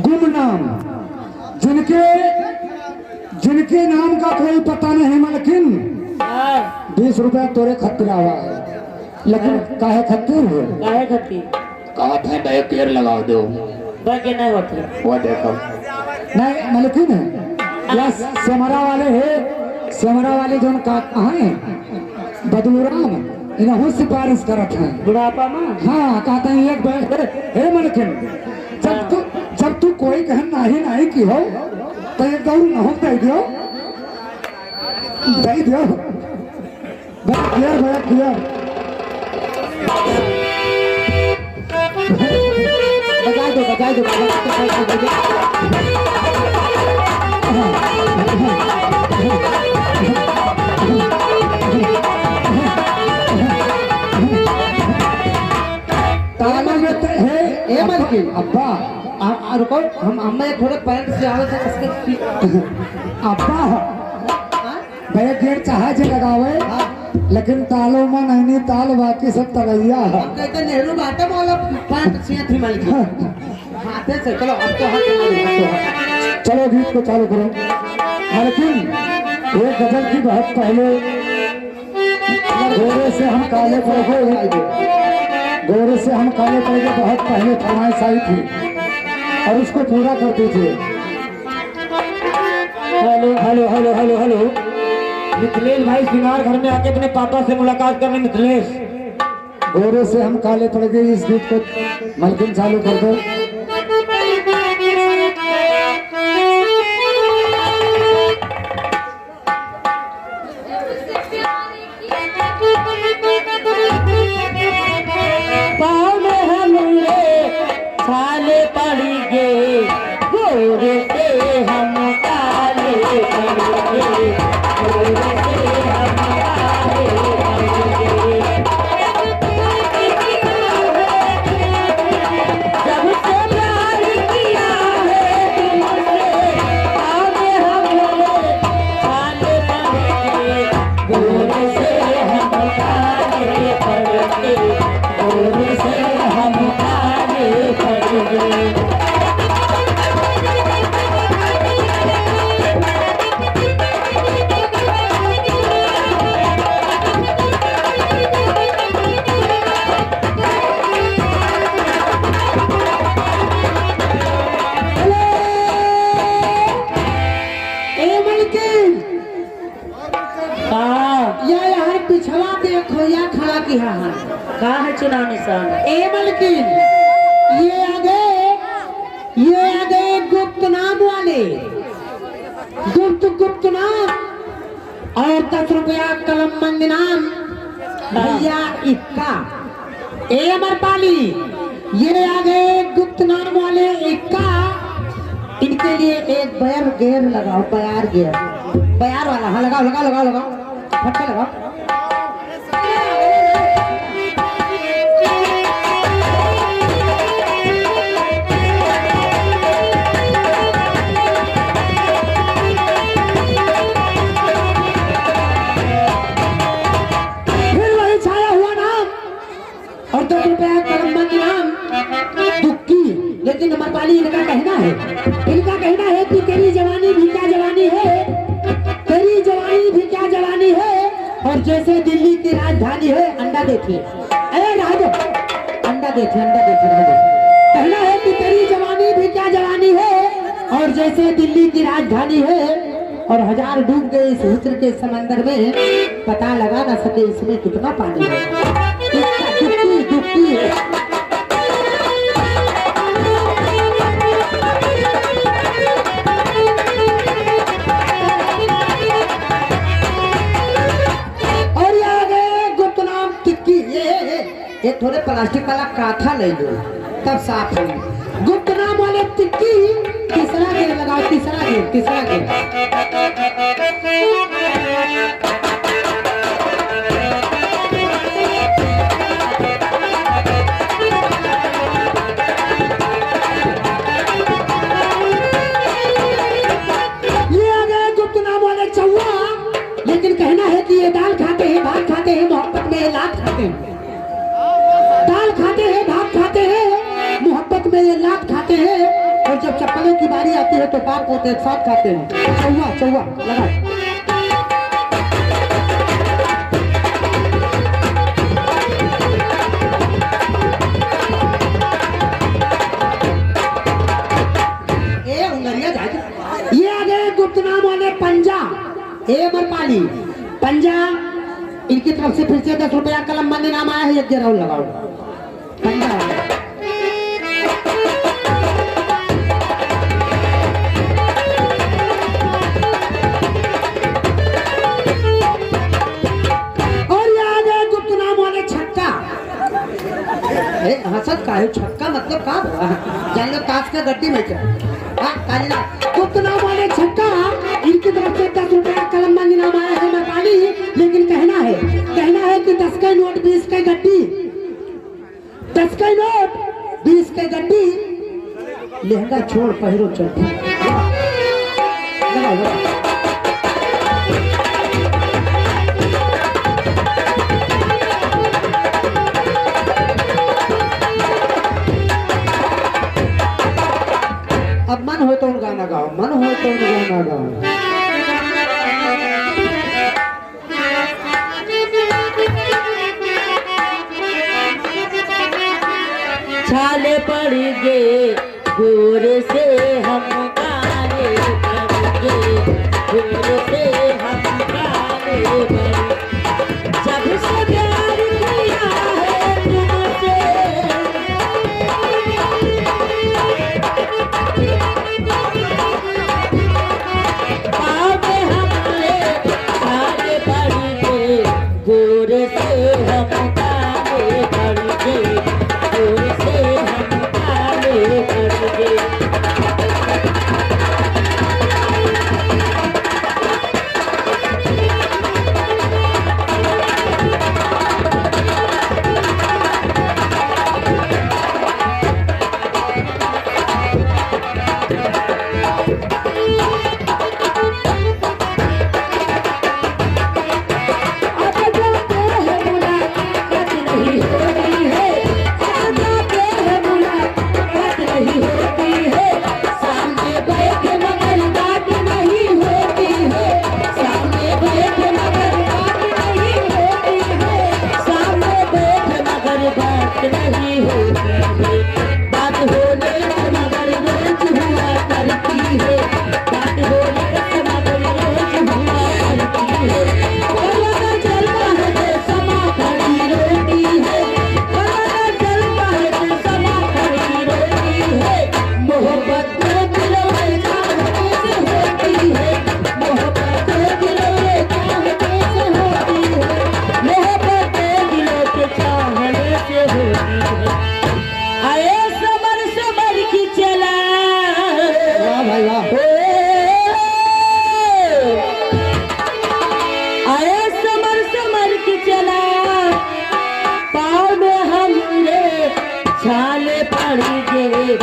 गुमनाम जिनके नाम का कोई पता नहीं, लेकिन 20 रुपया तोरे खतिर आवा है। लेकिन काहे खतिर है? काहे खतिर? कहा था भाई केयर लगाओ दो बाकी नहीं होते। वो देखो नहीं, लेकिन यस सेमरा वाले है, सेमरा वाले जो कहाँ है बदलूराम, इन्हों सिफारिश करत हैं बुढ़ापा में। हाँ कहते हैं एक हे मलकिन, जब तू कोई कहन नहीं की हो तो एक दौड़ न हो दे दियो भैया बजा दो ताला में तो है ए मलकिन अब्बा रुको, हम थोड़े पैंट से आवे से अब्बा भैया गेट चाहे जे लगावे, लेकिन तालों में नहीं ताल बाकी सब तगैया है। कहते नेहरू बाटे वाला पैंट से थी मलकिन हाथे से। चलो अब तो हाथ चलो गीत को चालू करो। मलकिन ये गजल की बहुत पहले गोरे से हम काले पड़े बहुत पहले फरमाइश आई थी और उसको पूरा कर दीजिए। Hello hello hello hello hello Mithilesh भाई सिंगार घर में आके अपने पापा से मुलाकात करने। मिथिलेश गोरे से हम काले पड़ गए, इस गीत को मलकिन चालू कर दो। काले पड़ गए गोरे से हम काले पड़ गए, गोरे से हम काले पड़ गए। जब से प्यार किया है तुमसे आज हमने काले पड़ गए, गोरे से हम काले पड़ गए, गोरे से हम काले पड़ गए। पिछला देखो या खड़ा की कहा है चुनाव निशान ए मलकिन। ये आगे गुप्त नाम वाले गुप्त नाम और 10 रुपया कलम मंद नाम भैया इक्का ए अमरपाली। ये आगे गुप्त नाम वाले इक्का, इनके लिए एक बयार गेर लगाओ, बयार वाला। हाँ लगाओ फटका लगाओ। लेकिन अमरपाली इनका कहना है कि तेरी जवानी भी क्या जवानी है, तेरी जवानी भी क्या जवानी है। और जैसे दिल्ली की राजधानी है, अंडा देखिए, अरे राजो अंडा देखिए कहना है कि तेरी जवानी भी क्या जवानी है और जैसे दिल्ली की राजधानी है। और 1000 डूब गए इस हुस्न के समंदर में, पता लगा ना सके इसमें कितना पानी है। डुबकी है। एक थोड़े प्लास्टिक वाला काथा ले लो तब साफ हो। गुप्त नाम वाले टिक्की तीसरा गेर लगाओ, तीसरा गेर। ये दाल खाते हैं, भात खाते हैं, मोहब्बत में ये लात खाते हैं। दाल खाते हैं, भात खाते हैं, मोहब्बत में ये लात खाते हैं, और जब चप्पलों की बारी आती है तो बाप होते एक साथ खाते हैं। चौवा चौवा लगा। ये आ गए गुप्त नाम वाले पंजा। अमरपाली पंजा, इनकी तरफ से फिर से 10 रुपया कलम बंदे नाम आया है, यज्ञ राहुल लगाओ पंजा। और ये आ गए गुप्त नाम वाले छक्का। हंसत का है छक्का मतलब का जान लो कांच का गड्डी में क्या गुप्त नाम वाले छक्का, इनकी तरफ से 10 रुपया कलम बंदी नाम आया है मकानी। लेकिन कहना है कि 10 का नोट 20 का गड्डी, 10 का नोट 20 का गड्डी, लहंगा छोड़ पहिरो चढ़ती। अब मन हो तो उन गाना गाओ, मन हो तो उन गाना गाओ। छाले पड़ गए गोर से हम काले पड़ गए, गोर से हम काले पड़, जब से प्यार किया है तुमसे, पावे हमने छाले पड़ गए गोर से हम काले पड़ गए, गोर से हम काले पड़ गए। छाले पड़ गए